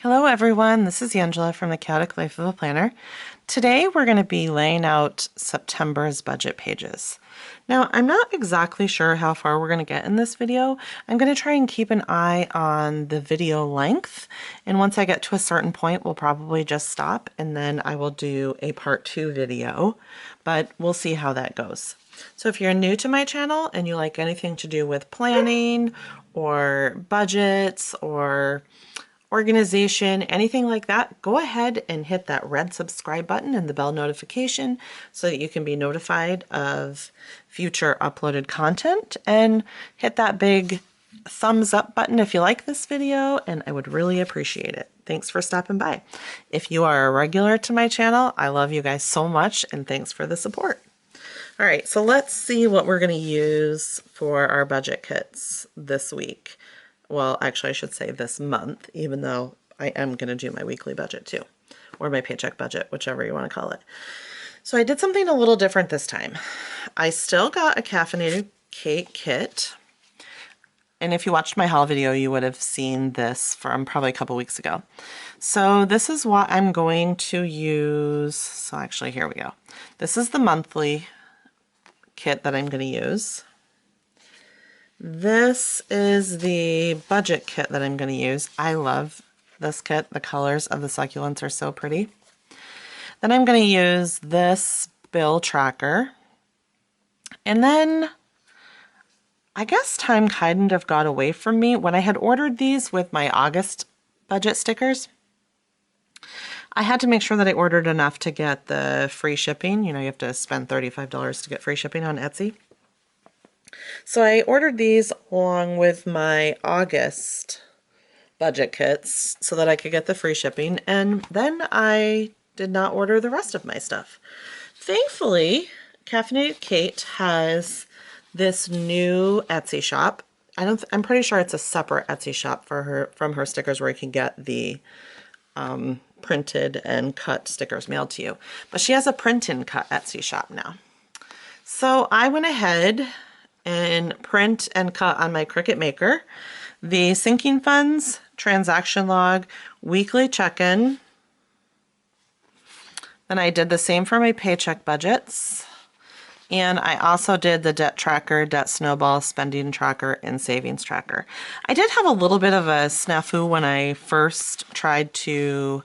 Hello everyone, this is Angela from the Chaotic Life of a Planner. Today we're going to be laying out September's budget pages. Now I'm not exactly sure how far we're going to get in this video. I'm going to try and keep an eye on the video length, and once I get to a certain point we'll probably just stop and then I will do a part 2 video, but we'll see how that goes. So if you're new to my channel and you like anything to do with planning or budgets or organization, anything like that, go ahead and hit that red subscribe button and the bell notification so that you can be notified of future uploaded content, and hit that big thumbs up button if you like this video, and I would really appreciate it. Thanks for stopping by. If you are a regular to my channel, I love you guys so much and thanks for the support. All right, so let's see what we're going to use for our budget kits this week. Well, actually, I should say this month, even though I am going to do my weekly budget too, or my paycheck budget, whichever you want to call it. So I did something a little different this time. I still got a Caffeinated Cait kit. And if you watched my haul video, you would have seen this from probably a couple weeks ago. So this is what I'm going to use. So actually, here we go. This is the monthly kit that I'm going to use. This is the budget kit that I'm going to use. I love this kit. The colors of the succulents are so pretty. Then I'm going to use this bill tracker. And then I guess time kind of got away from me. When I had ordered these with my August budget stickers, I had to make sure that I ordered enough to get the free shipping. You know, you have to spend $35 to get free shipping on Etsy. So I ordered these along with my August budget kits so that I could get the free shipping, and then I did not order the rest of my stuff. Thankfully, Caffeinated Cait has this new Etsy shop. I'm pretty sure it's a separate Etsy shop for from her stickers where you can get the printed and cut stickers mailed to you. But she has a print and cut Etsy shop now. So I went ahead and print and cut on my Cricut Maker the sinking funds, transaction log, weekly check-in. Then I did the same for my paycheck budgets. And I also did the debt tracker, debt snowball, spending tracker, and savings tracker. I did have a little bit of a snafu when I first tried to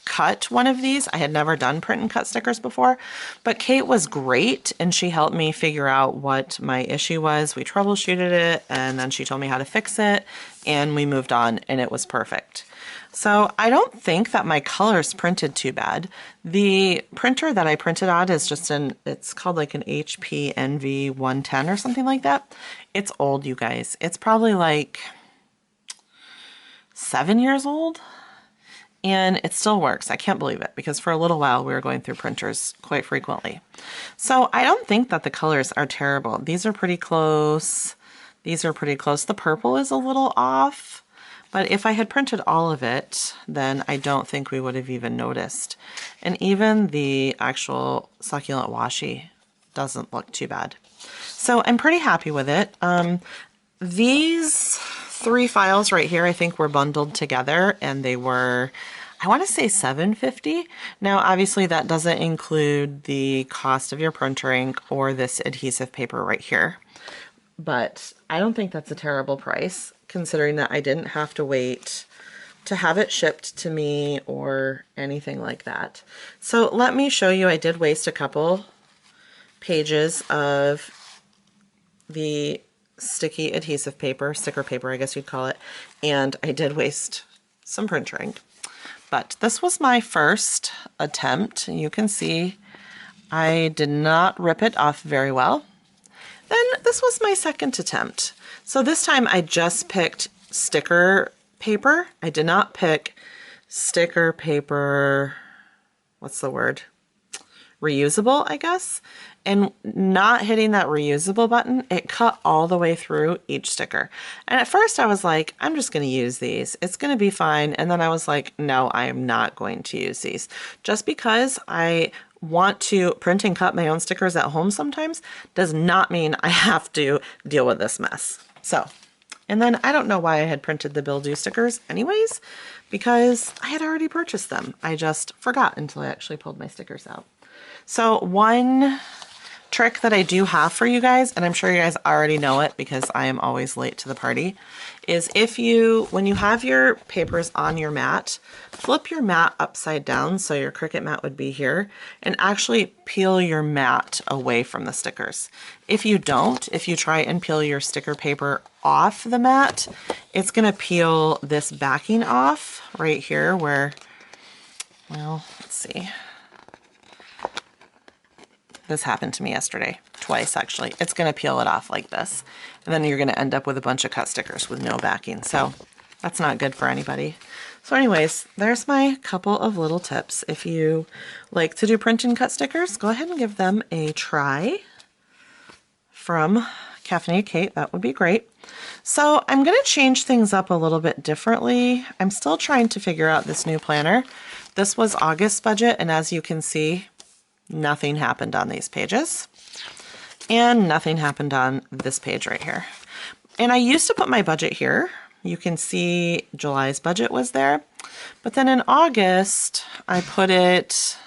cut one of these. I had never done print and cut stickers before, but Kate was great and she helped me figure out what my issue was. We troubleshooted it and then she told me how to fix it and we moved on and it was perfect. So I don't think that my colors printed too bad. The printer that I printed on is just it's called like an HP NV 110 or something like that. It's old, you guys. It's probably like 7 years old. And it still works. I can't believe it because for a little while we were going through printers quite frequently. So I don't think that the colors are terrible. These are pretty close. These are pretty close. The purple is a little off, but if I had printed all of it, then I don't think we would have even noticed. And even the actual succulent washi doesn't look too bad. So I'm pretty happy with it. These 3 files right here I think were bundled together and they were, I want to say $7.50. Now obviously that doesn't include the cost of your printer ink or this adhesive paper right here, but I don't think that's a terrible price considering that I didn't have to wait to have it shipped to me or anything like that. So let me show you. I did waste a couple pages of the sticky adhesive paper, sticker paper I guess you'd call it, and I did waste some printer ink. But this was my first attempt. You can see I did not rip it off very well. Then this was my second attempt. So this time I just picked sticker paper. I did not pick sticker paper, what's the word? Reusable, I guess. And not hitting that reusable button, it cut all the way through each sticker. And at first I was like, I'm just going to use these. It's going to be fine. And then I was like, no, I am not going to use these. Just because I want to print and cut my own stickers at home sometimes does not mean I have to deal with this mess. So, and then I don't know why I had printed the bill due stickers anyways, because I had already purchased them. I just forgot until I actually pulled my stickers out. So one trick that I do have for you guys, and I'm sure you guys already know it because I am always late to the party, is when you have your papers on your mat, flip your mat upside down so your Cricut mat would be here, and actually peel your mat away from the stickers. If you don't, if you try and peel your sticker paper off the mat, it's gonna peel this backing off right here where, well, let's see. This happened to me yesterday, twice actually. It's gonna peel it off like this. And then you're gonna end up with a bunch of cut stickers with no backing. So that's not good for anybody. So anyways, there's my couple of little tips. If you like to do print and cut stickers, go ahead and give them a try from Caffeinated Cait. That would be great. So I'm gonna change things up a little bit differently. I'm still trying to figure out this new planner. This was August's budget, and as you can see, nothing happened on these pages, and nothing happened on this page right here. And I used to put my budget here. You can see July's budget was there, but then in August, I put it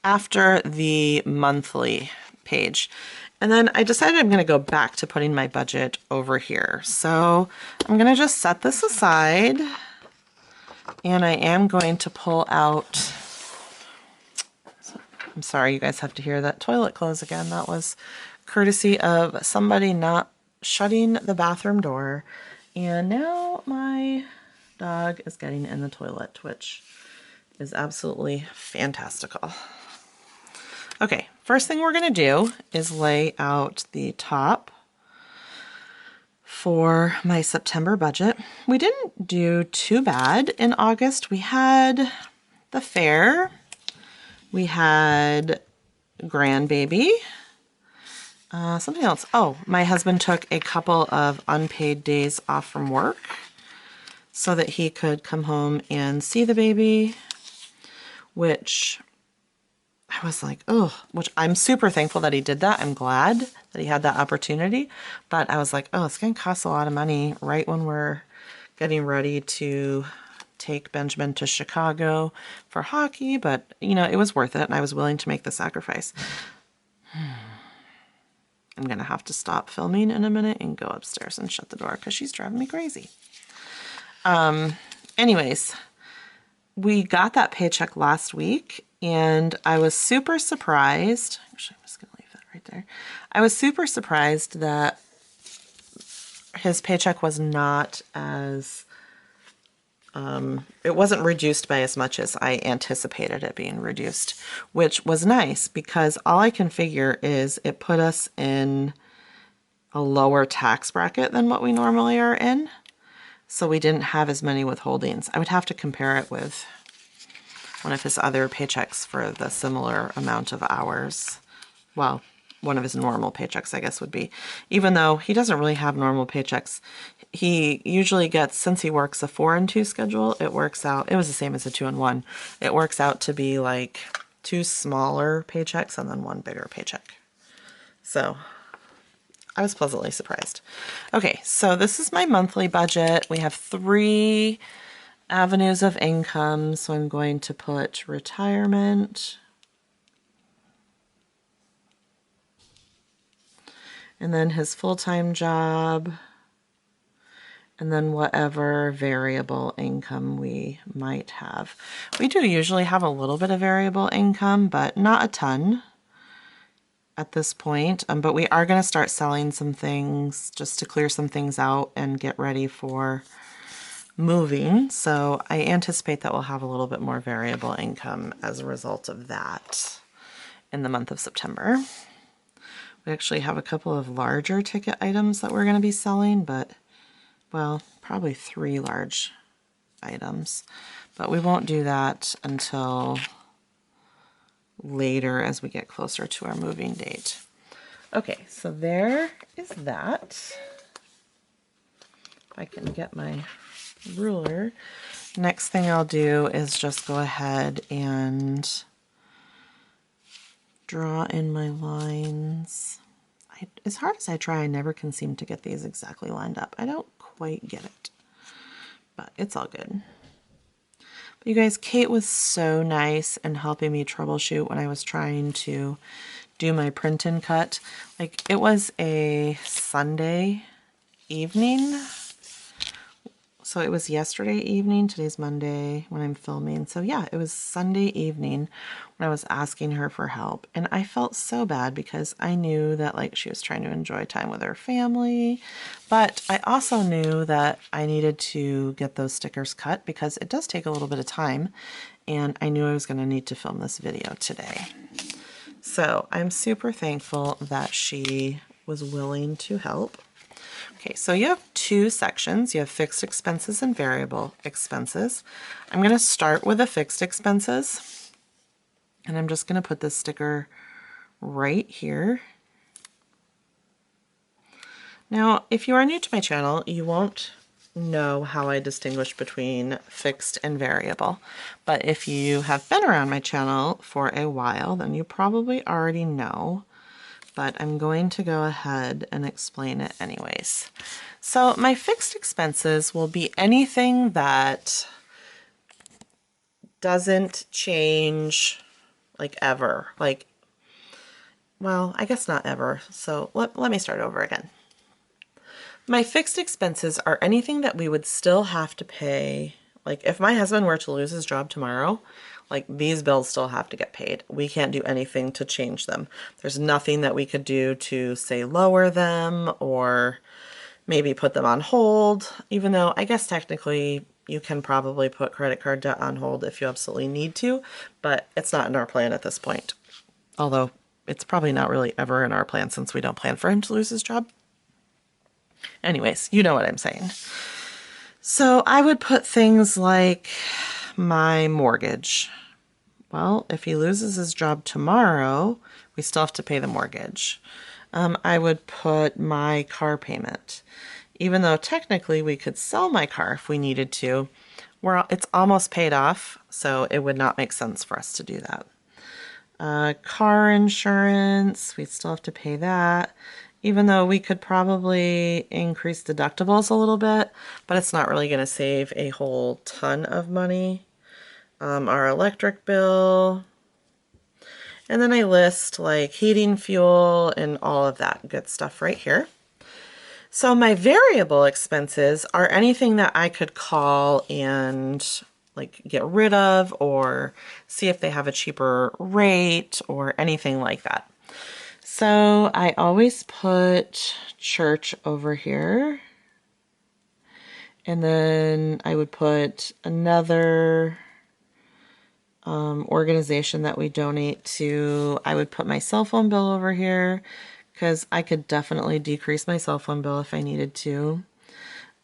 after the monthly page. And then I decided I'm gonna go back to putting my budget over here. So I'm gonna just set this aside, and I am going to pull out, I'm sorry you guys have to hear that toilet close again. That was courtesy of somebody not shutting the bathroom door. And now my dog is getting in the toilet, which is absolutely fantastical. Okay, first thing we're gonna do is lay out the top for my September budget. We didn't do too bad in August. We had the fair. We had grandbaby, something else. Oh, my husband took a couple of unpaid days off from work so that he could come home and see the baby, which I was like, oh, which I'm super thankful that he did that. I'm glad that he had that opportunity, but I was like, oh, it's going to cost a lot of money right when we're getting ready to take Benjamin to Chicago for hockey, but you know, it was worth it and I was willing to make the sacrifice. I'm gonna have to stop filming in a minute and go upstairs and shut the door because she's driving me crazy. Anyways, we got that paycheck last week and I was super surprised. Actually, I'm just gonna leave that right there. I was super surprised that his paycheck was not as it wasn't reduced by as much as I anticipated it being reduced, which was nice because all I can figure is it put us in a lower tax bracket than what we normally are in. So we didn't have as many withholdings. I would have to compare it with one of his other paychecks for the similar amount of hours. Well, one of his normal paychecks, I guess, would be. Even though he doesn't really have normal paychecks, he usually gets, since he works a 4 and 2 schedule, it works out, it was the same as a 2 and 1. It works out to be like 2 smaller paychecks and then 1 bigger paycheck. So I was pleasantly surprised. Okay, so this is my monthly budget. We have 3 avenues of income. So I'm going to put retirement, and then his full-time job, and then whatever variable income we might have. We do usually have a little bit of variable income, but not a ton at this point. But we are going to start selling some things just to clear some things out and get ready for moving. So I anticipate that we'll have a little bit more variable income as a result of that in the month of September. We actually have a couple of larger ticket items that we're going to be selling, but, well, probably 3 large items. But we won't do that until later as we get closer to our moving date. Okay, so there is that. If I can get my ruler. Next thing I'll do is just go ahead and draw in my lines. As hard as I try, I never can seem to get these exactly lined up. I don't quite get it, but it's all good. But you guys, Kate was so nice in helping me troubleshoot when I was trying to do my print and cut. Like, it was a Sunday evening. So it was yesterday evening. Today's Monday when I'm filming. So yeah, it was Sunday evening when I was asking her for help. And I felt so bad because I knew that like she was trying to enjoy time with her family. But I also knew that I needed to get those stickers cut because it does take a little bit of time. And I knew I was going to need to film this video today. So I'm super thankful that she was willing to help. Okay, so you have two sections. You have fixed expenses and variable expenses. I'm going to start with the fixed expenses, and I'm just going to put this sticker right here. Now, if you are new to my channel, you won't know how I distinguish between fixed and variable. But if you have been around my channel for a while, then you probably already know. But I'm going to go ahead and explain it anyways. So my fixed expenses will be anything that doesn't change like ever. Like, well, I guess not ever. So let me start over again. My fixed expenses are anything that we would still have to pay. Like if my husband were to lose his job tomorrow, like these bills still have to get paid. We can't do anything to change them. There's nothing that we could do to say lower them or maybe put them on hold, even though I guess technically you can probably put credit card debt on hold if you absolutely need to, but it's not in our plan at this point. Although it's probably not really ever in our plan since we don't plan for him to lose his job. Anyways, you know what I'm saying. So I would put things like my mortgage. Well, if he loses his job tomorrow, we still have to pay the mortgage. I would put my car payment. Even though technically we could sell my car if we needed to, it's almost paid off, so it would not make sense for us to do that. Car insurance, we still have to pay that, even though we could probably increase deductibles a little bit, but it's not really going to save a whole ton of money. Our electric bill, and then I list like heating, fuel, and all of that good stuff right here. So my variable expenses are anything that I could call and like get rid of or see if they have a cheaper rate or anything like that. So I always put church over here. And then I would put another organization that we donate to. I would put my cell phone bill over here because I could definitely decrease my cell phone bill if I needed to.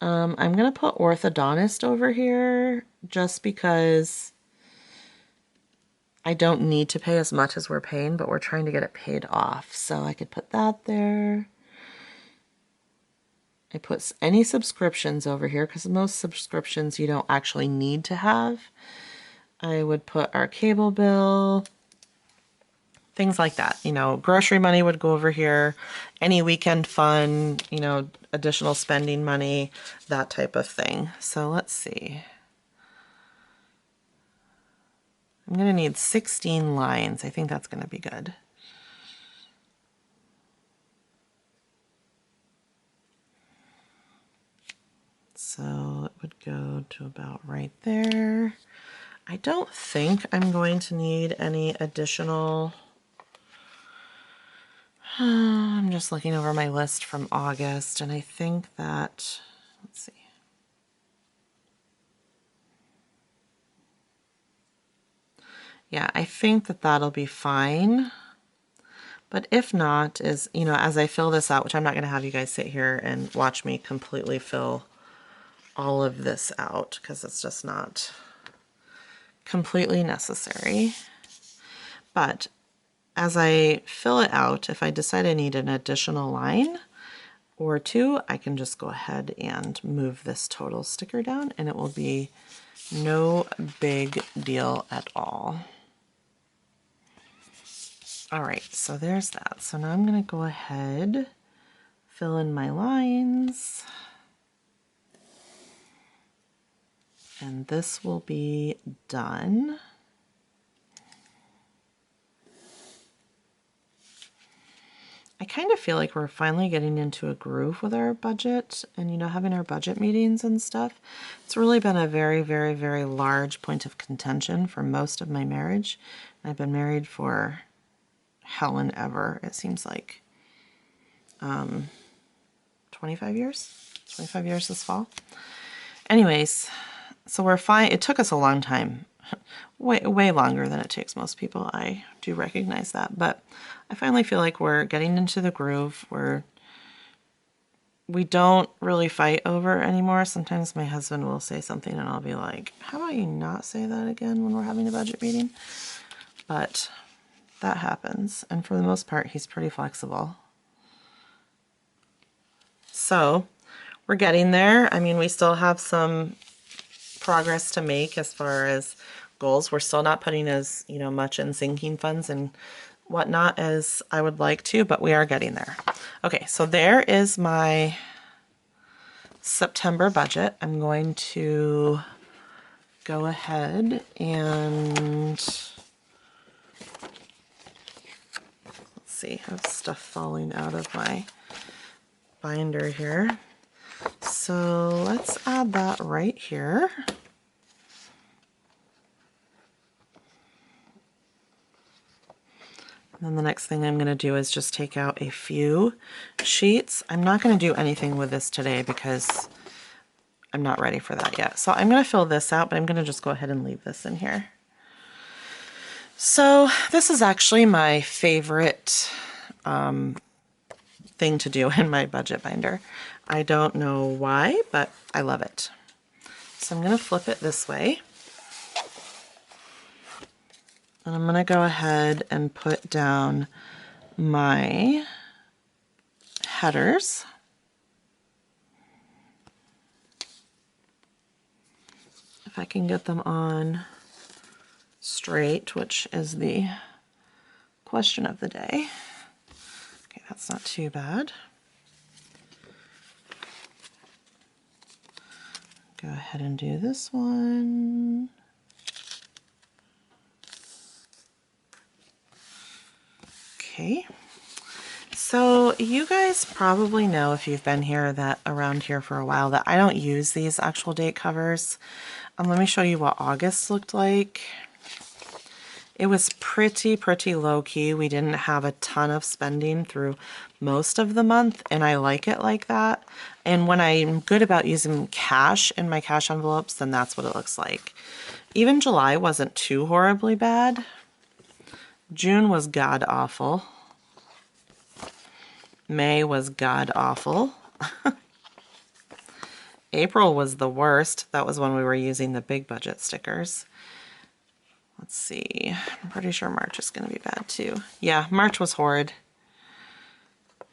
I'm going to put orthodontist over here just because I don't need to pay as much as we're paying, but we're trying to get it paid off. So I could put that there. I put any subscriptions over here because most subscriptions you don't actually need to have. I would put our cable bill, things like that. You know, grocery money would go over here, any weekend fun, you know, additional spending money, that type of thing. So let's see. I'm going to need 16 lines. I think that's going to be good. So it would go to about right there. I don't think I'm going to need any additional. I'm just looking over my list from August, and I think that, let's see. Yeah, I think that that'll be fine. But if not, is, you know, as I fill this out, which I'm not going to have you guys sit here and watch me completely fill all of this out because it's just not completely necessary. But as I fill it out, if I decide I need an additional line or two, I can just go ahead and move this total sticker down and it will be no big deal at all. All right, so there's that. So now I'm going to go ahead, fill in my lines. And this will be done. I kind of feel like we're finally getting into a groove with our budget and, you know, having our budget meetings and stuff. It's really been a very, very, very large point of contention for most of my marriage. I've been married for hell and ever, it seems like. 25 years? 25 years this fall. Anyways, so we're fine. It took us a long time. Way longer than it takes most people. I do recognize that, but I finally feel like we're getting into the groove where we don't really fight over anymore. Sometimes my husband will say something and I'll be like, how about you not say that again when we're having a budget meeting? But that happens, and for the most part he's pretty flexible. So we're getting there. I mean, we still have some progress to make as far as goals. We're still not putting as, you know, much in sinking funds and whatnot as I would like to, but we are getting there. Okay, so there is my September budget. I'm going to go ahead and let's see, I have stuff falling out of my binder here. So let's add that right here. And then the next thing I'm going to do is just take out a few sheets. I'm not going to do anything with this today because I'm not ready for that yet. So I'm going to fill this out, but I'm going to just go ahead and leave this in here. So this is actually my favorite thing to do in my budget binder. I don't know why, but I love it. So I'm going to flip it this way. And I'm going to go ahead and put down my headers. If I can get them on straight, which is the question of the day. Okay, that's not too bad. Go ahead and do this one. Okay, so you guys probably know, if you've been here around here for a while, that I don't use these actual date covers. Let me show you what August looked like. It was pretty low-key. We didn't have a ton of spending through most of the month, and I like it like that. And when I'm good about using cash in my cash envelopes, then that's what it looks like. Even July wasn't too horribly bad. June was god-awful. May was god-awful. April was the worst. That was when we were using the big budget stickers. Let's see. I'm pretty sure March is going to be bad too. Yeah, March was horrid.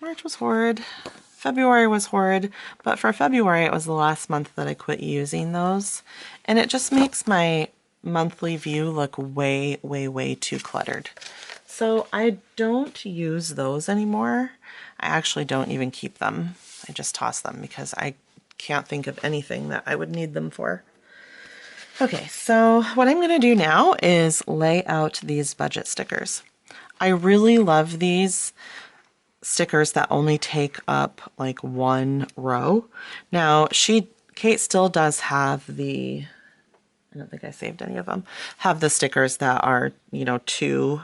March was horrid. February was horrid. But for February, it was the last month that I quit using those. And it just makes my monthly view look way too cluttered. So I don't use those anymore. I actually don't even keep them. I just toss them because I can't think of anything that I would need them for. Okay, so what I'm going to do now is lay out these budget stickers. I really love these stickers that only take up like one row. Now, Kate still does have the, I don't think I saved any of them, have the stickers that are, you know, two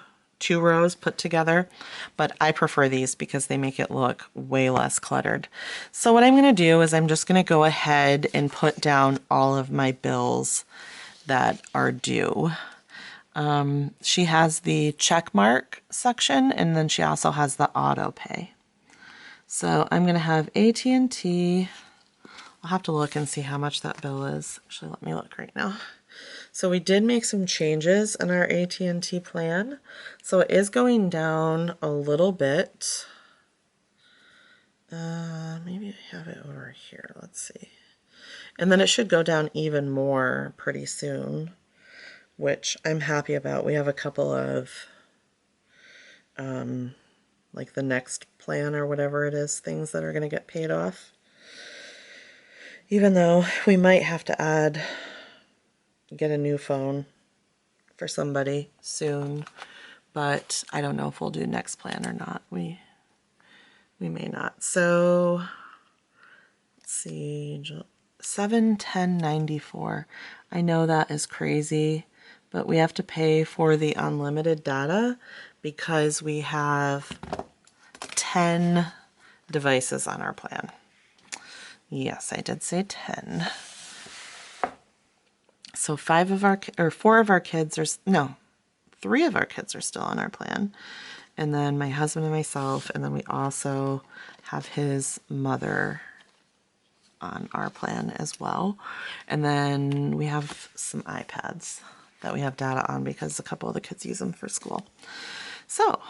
rows put together, but I prefer these because they make it look way less cluttered. So what I'm going to do is I'm just going to go ahead and put down all of my bills that are due. She has the check mark section, and then she also has the auto pay. So I'm going to have AT&T. I'll have to look and see how much that bill is. Actually, let me look right now. So we did make some changes in our AT&T plan. So it is going down a little bit. Maybe I have it over here. Let's see. And then it should go down even more pretty soon, which I'm happy about. We have a couple of, like the next plan or whatever it is, things that are going to get paid off. Even though we might have to add get a new phone for somebody soon, but I don't know if we'll do next plan or not. We may not. So let's see, 710.94. I know that is crazy, but we have to pay for the unlimited data because we have 10 devices on our plan. Yes, I did say 10. So 4 of our kids are, no, 3 of our kids are still on our plan. And then my husband and myself, and then we also have his mother on our plan as well. And then we have some iPads that we have data on because a couple of the kids use them for school. So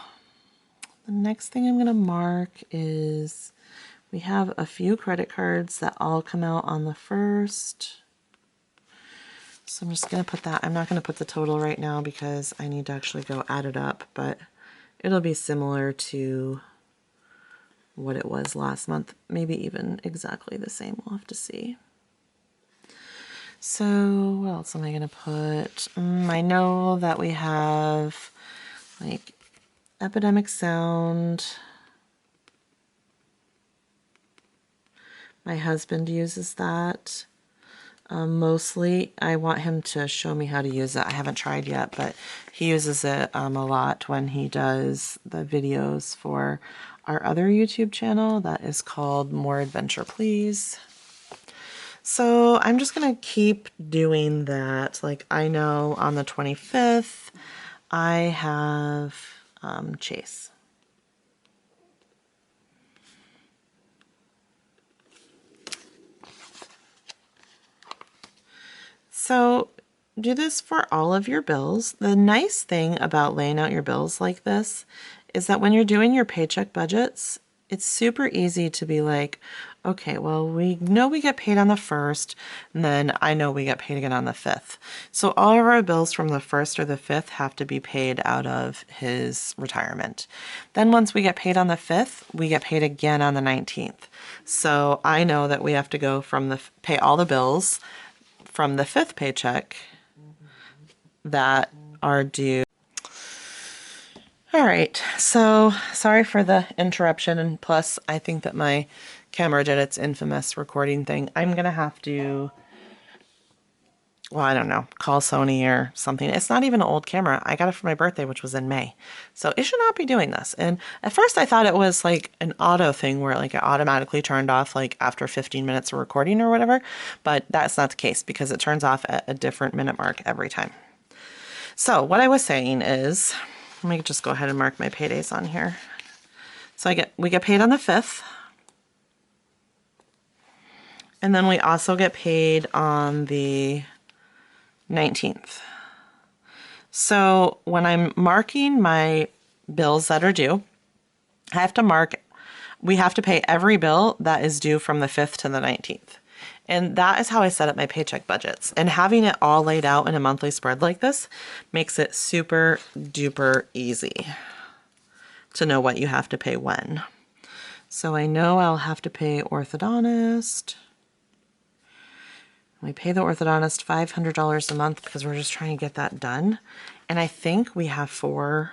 the next thing I'm going to mark is we have a few credit cards that all come out on the 1st. So I'm just going to put that. I'm not going to put the total right now because I need to actually go add it up, but it'll be similar to what it was last month, maybe even exactly the same. We'll have to see. So what else am I going to put? I know that we have like Epidemic Sound. My husband uses that. Mostly, I want him to show me how to use it. I haven't tried yet, but he uses it a lot when he does the videos for our other YouTube channel that is called More Adventure Please. So I'm just going to keep doing that. Like I know on the 25th, I have Chase. So do this for all of your bills. The nice thing about laying out your bills like this is that when you're doing your paycheck budgets, it's super easy to be like, okay, well, we know we get paid on the 1st, and then I know we get paid again on the 5th. So all of our bills from the 1st or the 5th have to be paid out of his retirement. Then once we get paid on the 5th, we get paid again on the 19th. So I know that we have to go from pay all the bills from the 5th paycheck that are due. All right, so sorry for the interruption, and plus I think that my camera did its infamous recording thing. I'm gonna have to, well, I don't know, call Sony or something. It's not even an old camera. I got it for my birthday, which was in May. So it should not be doing this. And at first I thought it was like an auto thing where like it automatically turned off like after 15 minutes of recording or whatever, but that's not the case because it turns off at a different minute mark every time. So what I was saying is, let me just go ahead and mark my paydays on here. So we get paid on the 5th. And then we also get paid on the 19th. So when I'm marking my bills that are due, we have to pay every bill that is due from the 5th to the 19th. And that is how I set up my paycheck budgets. And having it all laid out in a monthly spread like this makes it super duper easy to know what you have to pay when. So I know I'll have to pay orthodontist. We pay the orthodontist $500 a month because we're just trying to get that done. And I think we have four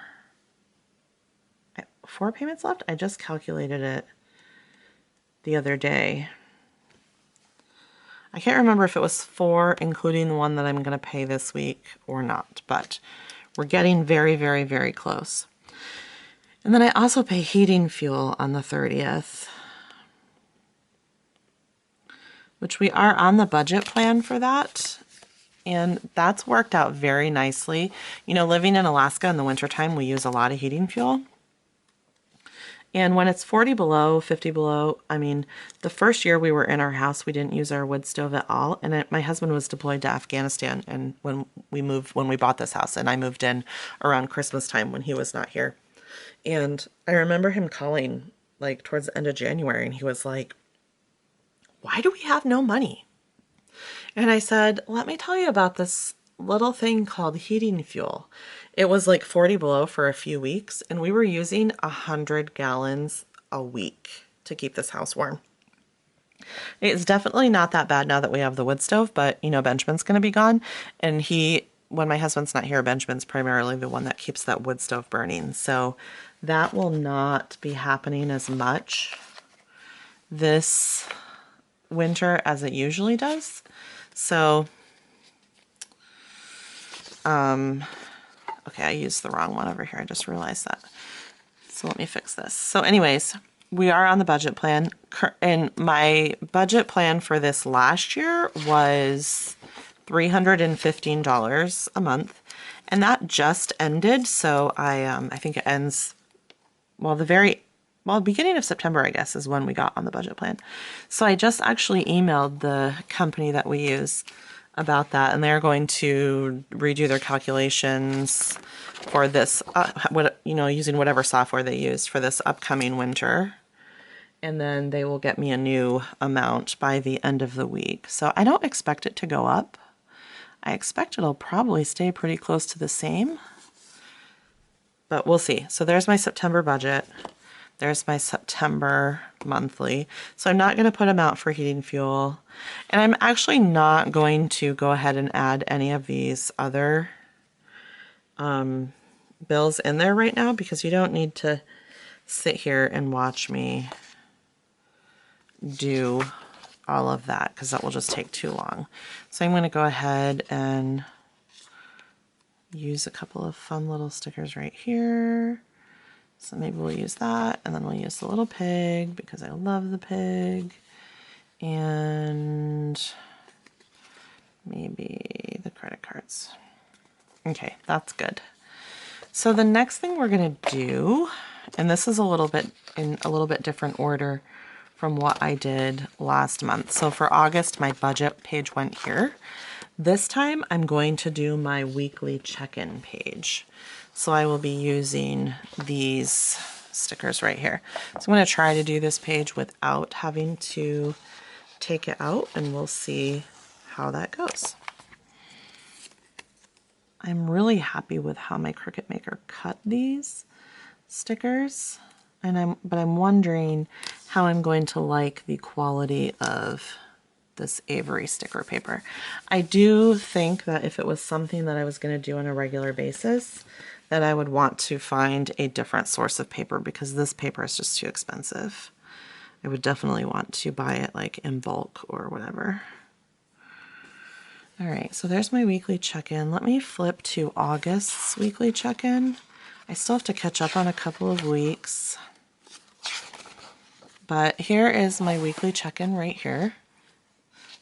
payments left. I just calculated it the other day. I can't remember if it was 4, including the one that I'm going to pay this week or not, but we're getting very, very, very close. And then I also pay heating fuel on the 30th, which we are on the budget plan for that. And that's worked out very nicely. You know, living in Alaska in the wintertime, we use a lot of heating fuel. And when it's 40 below, 50 below, I mean, the first year we were in our house, we didn't use our wood stove at all. And my husband was deployed to Afghanistan, and when we bought this house, and I moved in around Christmas time when he was not here. And I remember him calling like towards the end of January, and he was like, "Why do we have no money?" And I said, "Let me tell you about this little thing called heating fuel." It was like 40 below for a few weeks, and we were using 100 gallons a week to keep this house warm. It's definitely not that bad now that we have the wood stove, but you know, Benjamin's going to be gone. And when my husband's not here, Benjamin's primarily the one that keeps that wood stove burning. So that will not be happening as much this winter as it usually does. So, okay, I used the wrong one over here. I just realized that. So let me fix this. So anyways, we are on the budget plan, and my budget plan for this last year was $315 a month, and that just ended. So I think it ends, well, beginning of September, I guess, is when we got on the budget plan. So I just actually emailed the company that we use about that, and they're going to redo their calculations for this, using whatever software they use for this upcoming winter. And then they will get me a new amount by the end of the week. So I don't expect it to go up. I expect it'll probably stay pretty close to the same, but we'll see. So there's my September budget. There's my September monthly. So I'm not going to put them out for heating fuel. And I'm actually not going to go ahead and add any of these other bills in there right now, because you don't need to sit here and watch me do all of that, because that will just take too long. So I'm going to go ahead and use a couple of fun little stickers right here. So maybe we'll use that, and then we'll use the little pig because I love the pig, and maybe the credit cards. Okay, that's good. So the next thing we're gonna do, and this is a little bit in a little bit different order from what I did last month. So for August, my budget page went here. This time I'm going to do my weekly check-in page. So I will be using these stickers right here. So I'm going to try to do this page without having to take it out, and we'll see how that goes. I'm really happy with how my Cricut Maker cut these stickers, but I'm wondering how I'm going to like the quality of this Avery sticker paper. I do think that if it was something that I was going to do on a regular basis, that I would want to find a different source of paper, because this paper is just too expensive. I would definitely want to buy it like in bulk or whatever. All right, so there's my weekly check-in. Let me flip to August's weekly check-in. I still have to catch up on a couple of weeks, but here is my weekly check-in right here.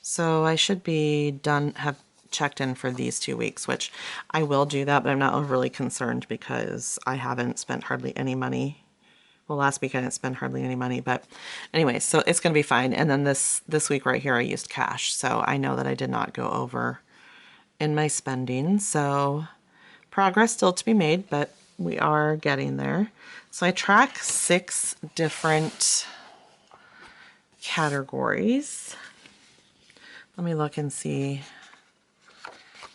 So I should be done, have checked in for these 2 weeks, which I will do that, but I'm not overly concerned because I haven't spent hardly any money. Well, last week I didn't spend hardly any money, but anyway, so it's going to be fine. And then this week right here, I used cash. So I know that I did not go over in my spending. So progress still to be made, but we are getting there. So I track 6 different categories. Let me look and see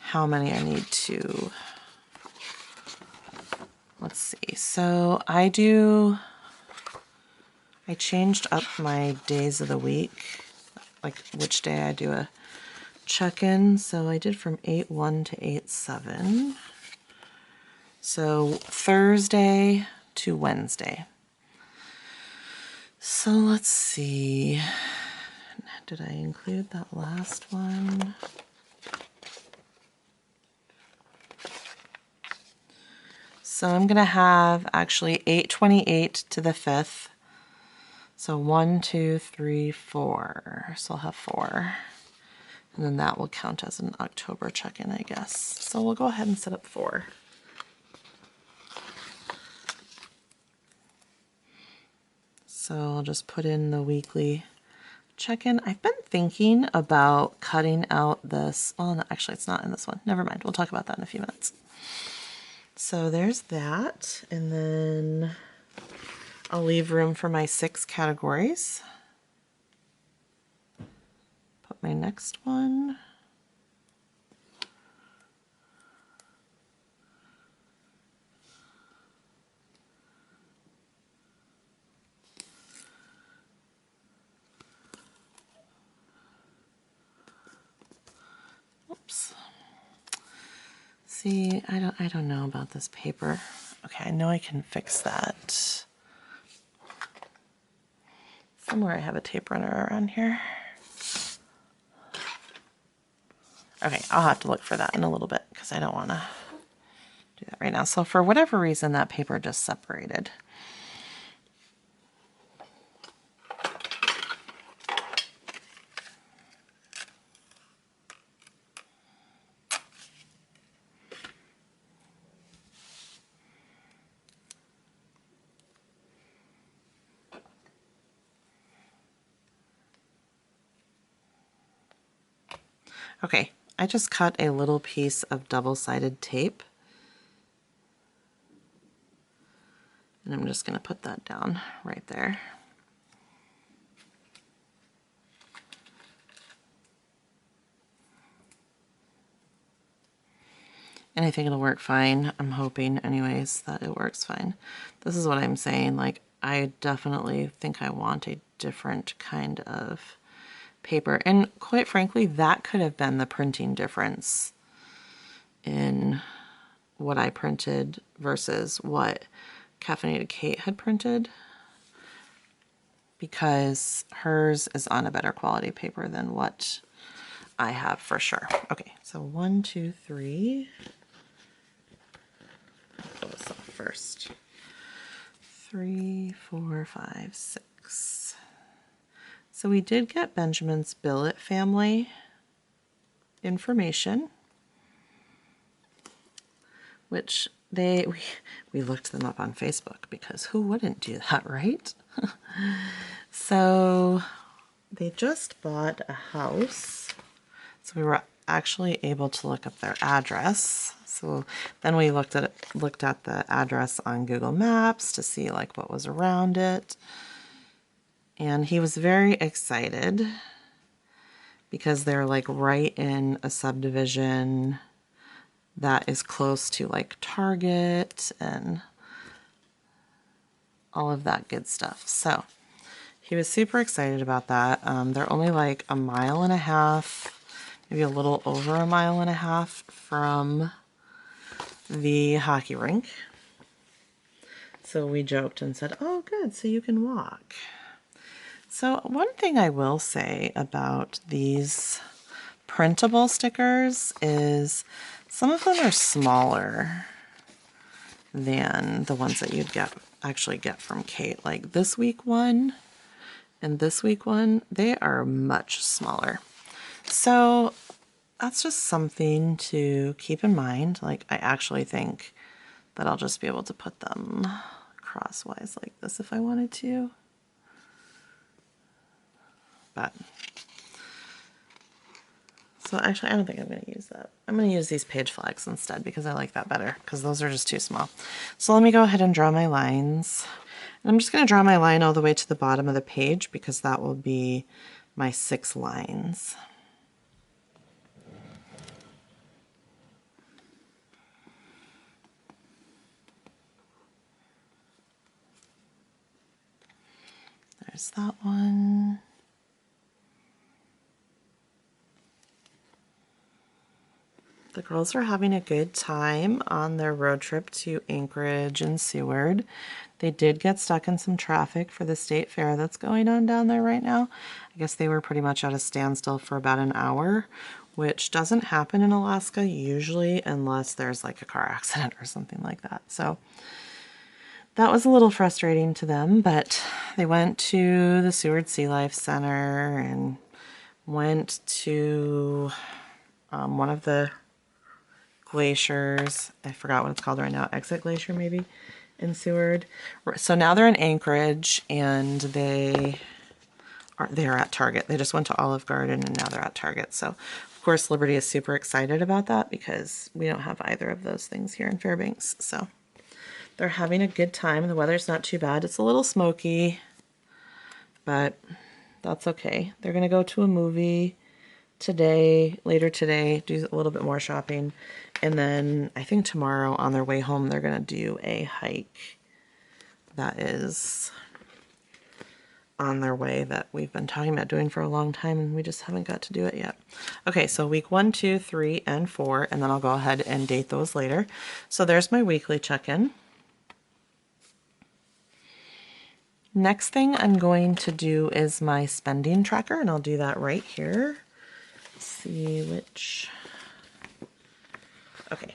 how many I need to. Let's see. So I changed up my days of the week, like which day I do a check-in. So I did from 8/1 to 8/7. So Thursday to Wednesday. So let's see. Did I include that last one? So I'm going to have actually 8/28 to the 5th. So 1, 2, 3, 4. So I'll have 4. And then that will count as an October check-in, I guess. So we'll go ahead and set up 4. So I'll just put in the weekly check-in. I've been thinking about cutting out this. Oh, no, actually, it's not in this one. Never mind. We'll talk about that in a few minutes. So there's that. And then I'll leave room for my 6 categories. Put my next one. Oops. See, I don't know about this paper. Okay, I know I can fix that. Somewhere I have a tape runner around here. Okay, I'll have to look for that in a little bit because I don't want to do that right now. So for whatever reason, that paper just separated. Okay, I just cut a little piece of double-sided tape. And I'm just going to put that down right there. And I think it'll work fine. I'm hoping anyways that it works fine. This is what I'm saying. Like, I definitely think I want a different kind of paper. And quite frankly, that could have been the printing difference in what I printed versus what Caffeinated Cait had printed, because hers is on a better quality paper than what I have for sure. Okay, so 1, 2, 3. Pull this off first. 3, 4, 5, 6. So we did get Benjamin's billet family information, which we looked them up on Facebook because who wouldn't do that, right? So they just bought a house. So we were actually able to look up their address. So then we looked at the address on Google Maps to see like what was around it. And he was very excited because they're like right in a subdivision that is close to like Target and all of that good stuff. So he was super excited about that. They're only like 1.5 miles, maybe a little over 1.5 miles from the hockey rink. So we joked and said, oh good, so you can walk. So one thing I will say about these printable stickers is some of them are smaller than the ones that you'd actually get from Cait. Like this week one and this week one, they are much smaller. So that's just something to keep in mind. Like I actually think that I'll just be able to put them crosswise like this if I wanted to. But so actually I don't think I'm going to use that. I'm going to use these page flags instead because I like that better because those are just too small. So let me go ahead and draw my lines. And I'm just going to draw my line all the way to the bottom of the page because that will be my 6 lines. There's that one. The girls are having a good time on their road trip to Anchorage and Seward. They did get stuck in some traffic for the state fair that's going on down there right now. I guess they were pretty much at a standstill for about an hour, which doesn't happen in Alaska usually unless there's like a car accident or something like that. So that was a little frustrating to them, but they went to the Seward Sea Life Center and went to one of the glaciers. I forgot what it's called right now. Exit Glacier maybe in Seward. So now they're in Anchorage and they're at Target. They just went to Olive Garden and now they're at Target. So of course Liberty is super excited about that because we don't have either of those things here in Fairbanks. So they're having a good time. The weather's not too bad. It's a little smoky, but that's okay. They're going to go to a movie later today, do a little bit more shopping. And then I think tomorrow on their way home, they're going to do a hike that is on their way that we've been talking about doing for a long time, and we just haven't got to do it yet. Okay, so week 1, 2, 3, and 4, and then I'll go ahead and date those later. So there's my weekly check-in. Next thing I'm going to do is my spending tracker, and I'll do that right here. Let's see which. Okay.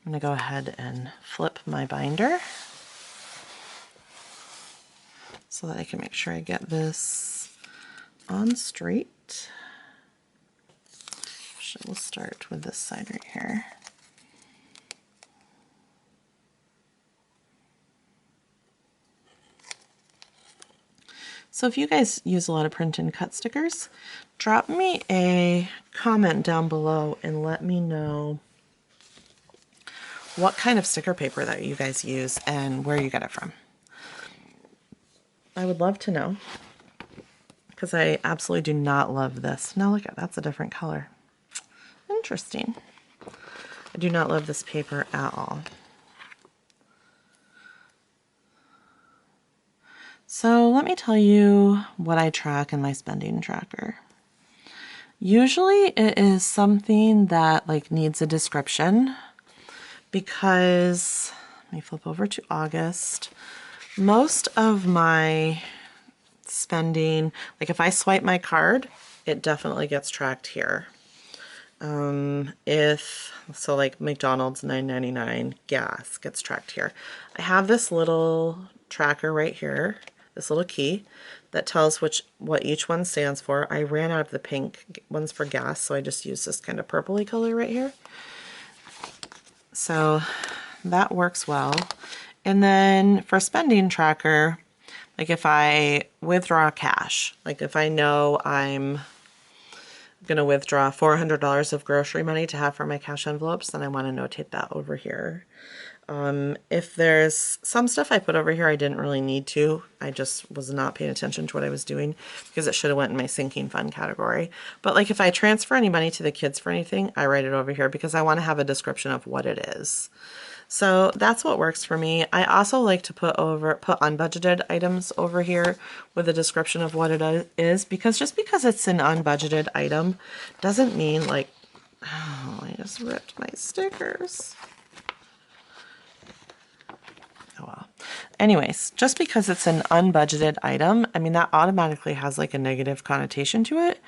I'm going to go ahead and flip my binder so that I can make sure I get this on straight. So we'll start with this side right here. So if you guys use a lot of print and cut stickers, drop me a comment down below and let me know what kind of sticker paper that you guys use and where you get it from. I would love to know, because I absolutely do not love this. Now look at that's a different color. Interesting. I do not love this paper at all. So let me tell you what I track in my spending tracker. Usually it is something that like needs a description, because let me flip over to August. Most of my spending, like if I swipe my card, it definitely gets tracked here. So like McDonald's $9.99, gas gets tracked here. I have this little tracker right here, this little key that tells what each one stands for. I ran out of the pink ones for gas, so I just used this kind of purpley color right here. So that works well. And then for spending tracker, like if I withdraw cash, like if I know I'm going to withdraw $400 of grocery money to have for my cash envelopes, then I want to notate that over here. If there's some stuff I put over here I didn't really need to, I just was not paying attention to what I was doing because it should have went in my sinking fund category. But like if I transfer any money to the kids for anything, I write it over here because I want to have a description of what it is. So that's what works for me. I also like to put unbudgeted items over here with a description of what it is, because just because it's an unbudgeted item doesn't mean like, oh, I just ripped my stickers. Oh well. Anyways, just because it's an unbudgeted item, I mean, that automatically has like a negative connotation to it,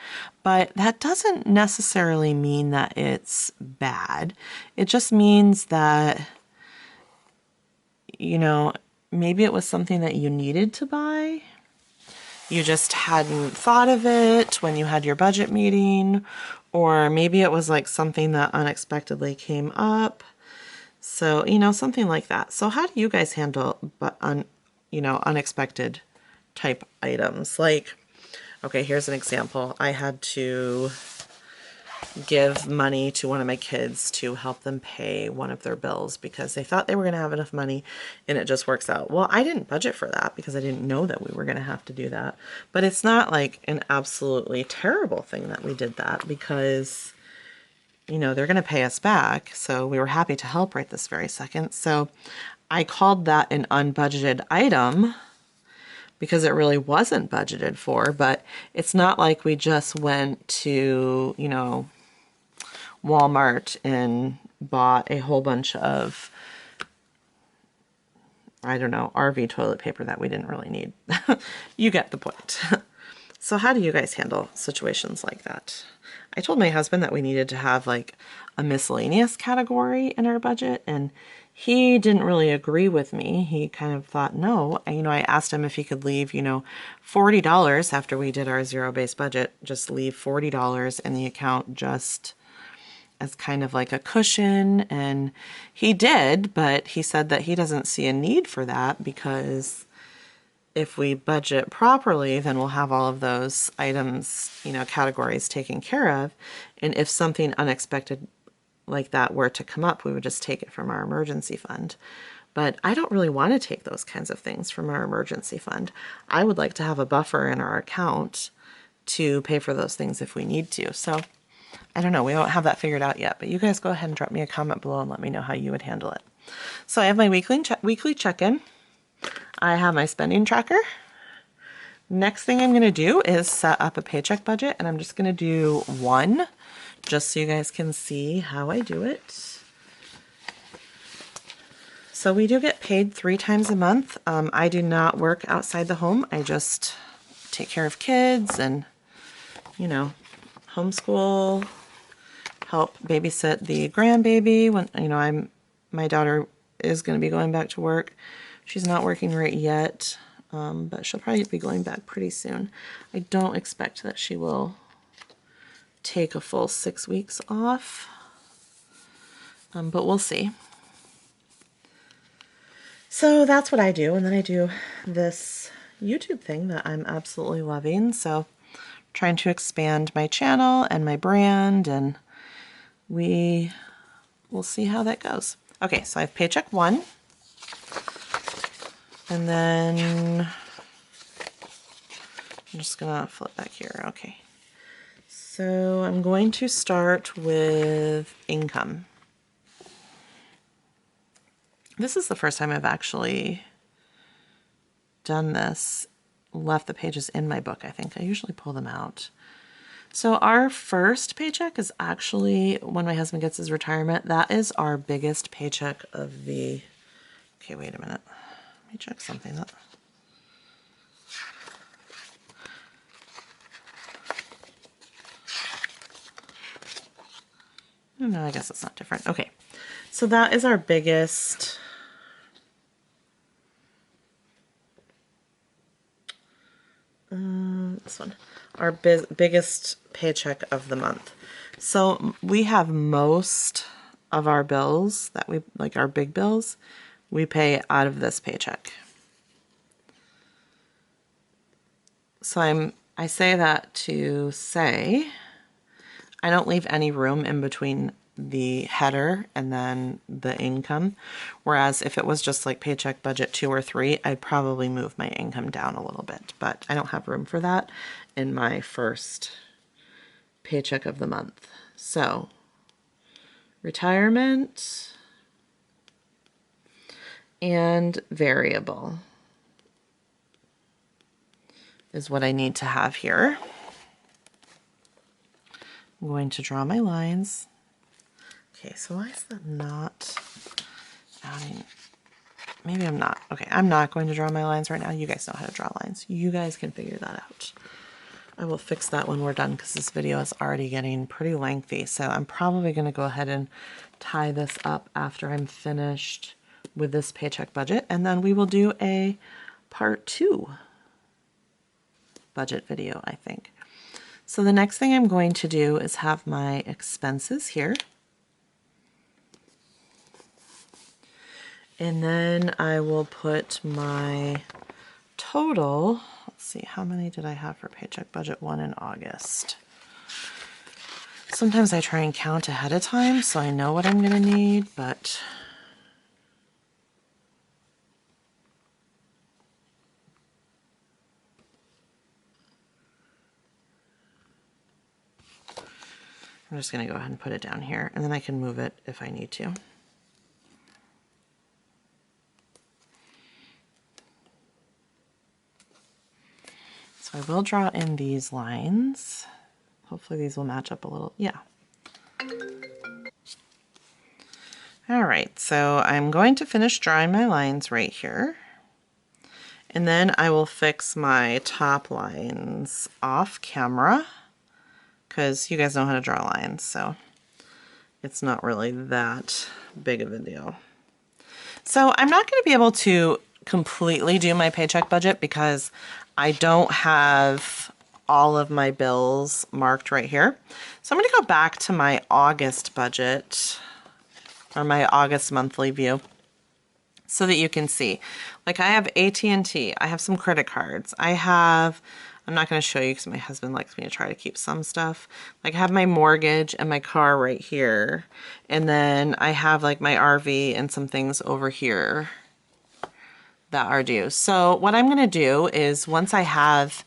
but that doesn't necessarily mean that it's bad. It just means that, you know, maybe it was something that you needed to buy. You just hadn't thought of it when you had your budget meeting, or maybe it was like something that unexpectedly came up. So, you know, something like that. So how do you guys handle unexpected type items? Like, okay, here's an example. I had to give money to one of my kids to help them pay one of their bills because they thought they were going to have enough money and it just works out. Well, I didn't budget for that because I didn't know that we were going to have to do that. But it's not like an absolutely terrible thing that we did that, because, you know, they're going to pay us back. So we were happy to help right this very second. So I called that an unbudgeted item because it really wasn't budgeted for, but it's not like we just went to, you know, Walmart and bought a whole bunch of, I don't know, RV toilet paper that we didn't really need. You get the point. So how do you guys handle situations like that? I told my husband that we needed to have like a miscellaneous category in our budget, and he didn't really agree with me. He kind of thought, no. You know, I asked him if he could leave, you know, $40 after we did our zero-based budget, just leave $40 in the account just as kind of like a cushion. And he did, but he said that he doesn't see a need for that because if we budget properly, then we'll have all of those items, you know, categories taken care of. And if something unexpected like that were to come up, we would just take it from our emergency fund. But I don't really want to take those kinds of things from our emergency fund. I would like to have a buffer in our account to pay for those things if we need to. So I don't know, we don't have that figured out yet, but you guys go ahead and drop me a comment below and let me know how you would handle it. So I have my weekly check-in. I have my spending tracker. Next thing I'm going to do is set up a paycheck budget, and I'm just going to do one just so you guys can see how I do it. So we do get paid 3 times a month. I do not work outside the home. I just take care of kids and, you know, homeschool, help babysit the grandbaby when, you know, my daughter is going to be going back to work. She's not working right yet, but she'll probably be going back pretty soon. I don't expect that she will take a full 6 weeks off, but we'll see. So that's what I do, and then I do this YouTube thing that I'm absolutely loving. So trying to expand my channel and my brand, and we will see how that goes. Okay, so I have paycheck 1, and then I'm just gonna flip back here. Okay, so I'm going to start with income. This is the first time I've actually done this, left the pages in my book, I think. I usually pull them out. So our first paycheck is actually when my husband gets his retirement. That is our biggest paycheck of the... Okay, wait a minute. Let me check something up. No, I guess it's not different. Okay, so that is our biggest... this one, our biggest paycheck of the month. So we have most of our bills that we, like our big bills, we pay out of this paycheck. So I say that to say I don't leave any room in between the header and then the income. Whereas if it was just like paycheck budget 2 or 3, I'd probably move my income down a little bit, but I don't have room for that in my first paycheck of the month. So retirement and variable is what I need to have here. I'm going to draw my lines. Okay, so why is that not adding? Maybe I'm not. Okay, I'm not going to draw my lines right now. You guys know how to draw lines. You guys can figure that out. I will fix that when we're done because this video is already getting pretty lengthy. So I'm probably going to go ahead and tie this up after I'm finished with this paycheck budget. And then we will do a part 2 budget video, I think. So the next thing I'm going to do is have my expenses here. And then I will put my total. Let's see, how many did I have for paycheck budget 1 in August? Sometimes I try and count ahead of time so I know what I'm going to need, but I'm just going to go ahead and put it down here, and then I can move it if I need to. So I will draw in these lines. Hopefully these will match up a little. Yeah. All right, so I'm going to finish drawing my lines right here. And then I will fix my top lines off camera because you guys know how to draw lines, so it's not really that big of a deal. So I'm not going to be able to completely do my paycheck budget because I don't have all of my bills marked right here. So I'm going to go back to my August budget, or my August monthly view, so that you can see. Like I have AT&T, I have some credit cards, I'm not going to show you because my husband likes me to try to keep some stuff. Like I have my mortgage and my car right here, and then I have like my RV and some things over here that are due. So what I'm going to do is once I have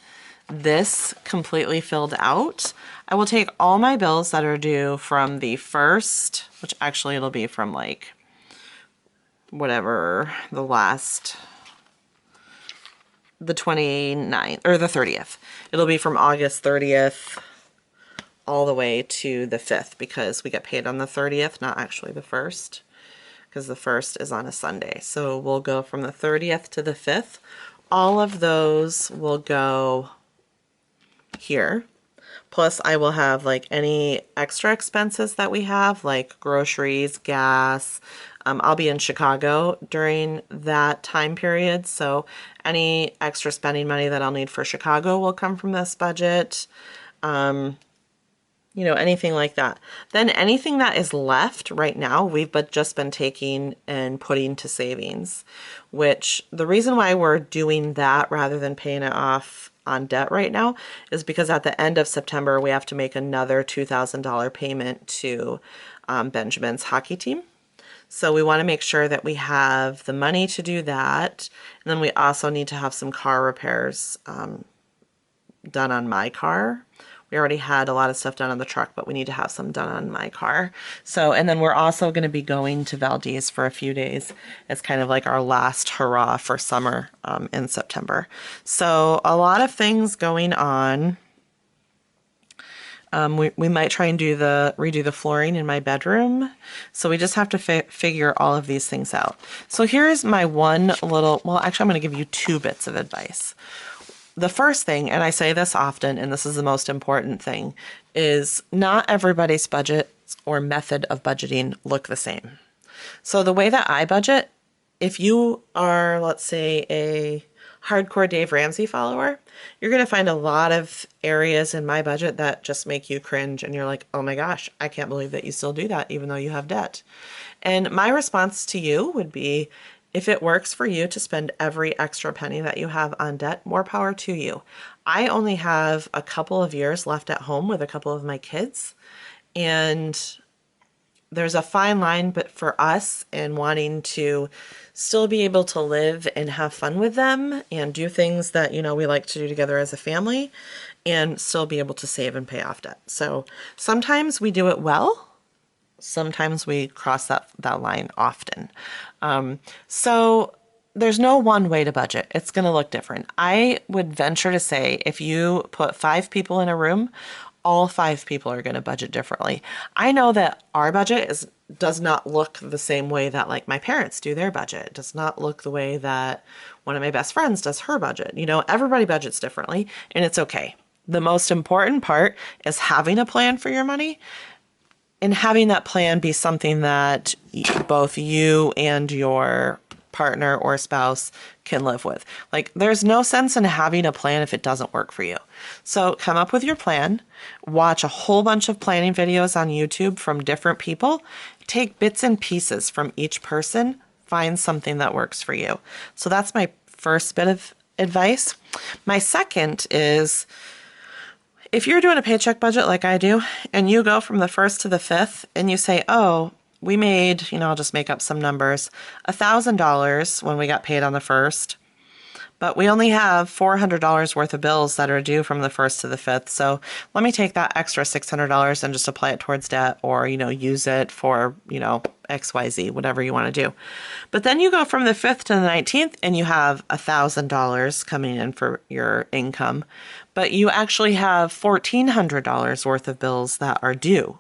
this completely filled out, I will take all my bills that are due from the 1st, which actually it'll be from like whatever the last the 29th or the 30th. It'll be from August 30th all the way to the 5th because we get paid on the 30th, not actually the 1st, because the 1st is on a Sunday. So we'll go from the 30th to the 5th. All of those will go here. Plus I will have like any extra expenses that we have, like groceries, gas. I'll be in Chicago during that time period, so any extra spending money that I'll need for Chicago will come from this budget. You know, anything like that. Then anything that is left right now, we've just been taking and putting to savings, which the reason why we're doing that rather than paying it off on debt right now is because at the end of September, we have to make another $2,000 payment to Benjamin's hockey team. So we want to make sure that we have the money to do that. And then we also need to have some car repairs done on my car. We already had a lot of stuff done on the truck, but we need to have some done on my car. So, and then we're also going to be going to Valdez for a few days. It's kind of like our last hurrah for summer in September. So a lot of things going on. We might try and redo the flooring in my bedroom. So we just have to figure all of these things out. So here's my one little, well, actually I'm going to give you 2 bits of advice. The first thing, and I say this often, and this is the most important thing, is not everybody's budget or method of budgeting look the same. So the way that I budget, if you are, let's say, a hardcore Dave Ramsey follower, you're going to find a lot of areas in my budget that just make you cringe and you're like, oh my gosh, I can't believe that you still do that even though you have debt. And my response to you would be, if it works for you to spend every extra penny that you have on debt, more power to you. I only have a couple of years left at home with a couple of my kids, and there's a fine line, but for us in wanting to still be able to live and have fun with them and do things that, you know, we like to do together as a family and still be able to save and pay off debt. So sometimes we do it well. Sometimes we cross that line often. So there's no one way to budget. It's going to look different. I would venture to say if you put 5 people in a room, all 5 people are going to budget differently. I know that our budget does not look the same way that like my parents do their budget. It does not look the way that one of my best friends does her budget. You know, everybody budgets differently and it's okay. The most important part is having a plan for your money. And having that plan be something that both you and your partner or spouse can live with. Like, there's no sense in having a plan if it doesn't work for you. So come up with your plan, watch a whole bunch of planning videos on YouTube from different people, take bits and pieces from each person, find something that works for you. So that's my first bit of advice. My second is, if you're doing a paycheck budget like I do, and you go from the 1st to the 5th, and you say, oh, we made, you know, I'll just make up some numbers, $1,000 when we got paid on the 1st, but we only have $400 worth of bills that are due from the 1st to the 5th. So let me take that extra $600 and just apply it towards debt, or, you know, use it for, you know, XYZ, whatever you want to do. But then you go from the 5th to the 19th and you have $1,000 coming in for your income, but you actually have $1,400 worth of bills that are due.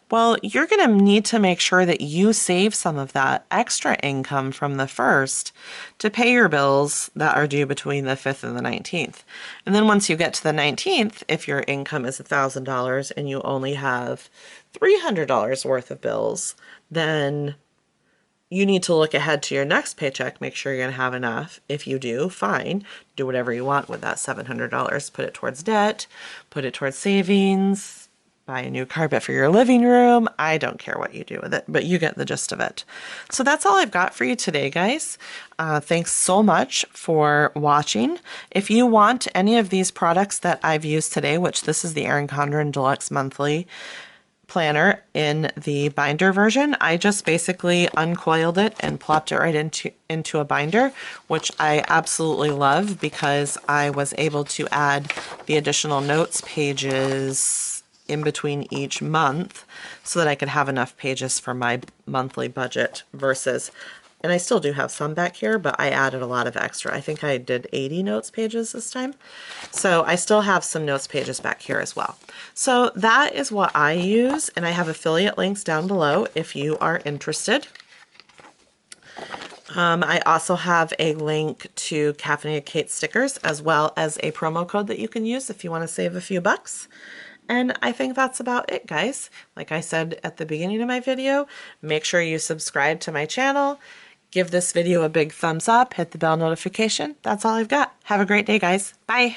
Well, you're going to need to make sure that you save some of that extra income from the 1st to pay your bills that are due between the 5th and the 19th. And then once you get to the 19th, if your income is $1,000 and you only have $300 worth of bills, then you need to look ahead to your next paycheck, make sure you're going to have enough. If you do, fine. Do whatever you want with that $700. Put it towards debt, put it towards savings, buy a new carpet for your living room. I don't care what you do with it, but you get the gist of it. So that's all I've got for you today, guys. Thanks so much for watching. If you want any of these products that I've used today, which this is the Erin Condren Deluxe Monthly Planner in the binder version, I just basically uncoiled it and plopped it right into a binder, which I absolutely love because I was able to add the additional notes pages in between each month so that I could have enough pages for my monthly budget versus And I still do have some back here, but I added a lot of extra. I think I did 80 notes pages this time. So I still have some notes pages back here as well. So that is what I use, and I have affiliate links down below if you are interested. I also have a link to Caffeinated Cait stickers, as well as a promo code that you can use if you want to save a few bucks. And I think that's about it, guys. Like I said at the beginning of my video, make sure you subscribe to my channel. Give this video a big thumbs up, hit the bell notification. That's all I've got. Have a great day, guys. Bye.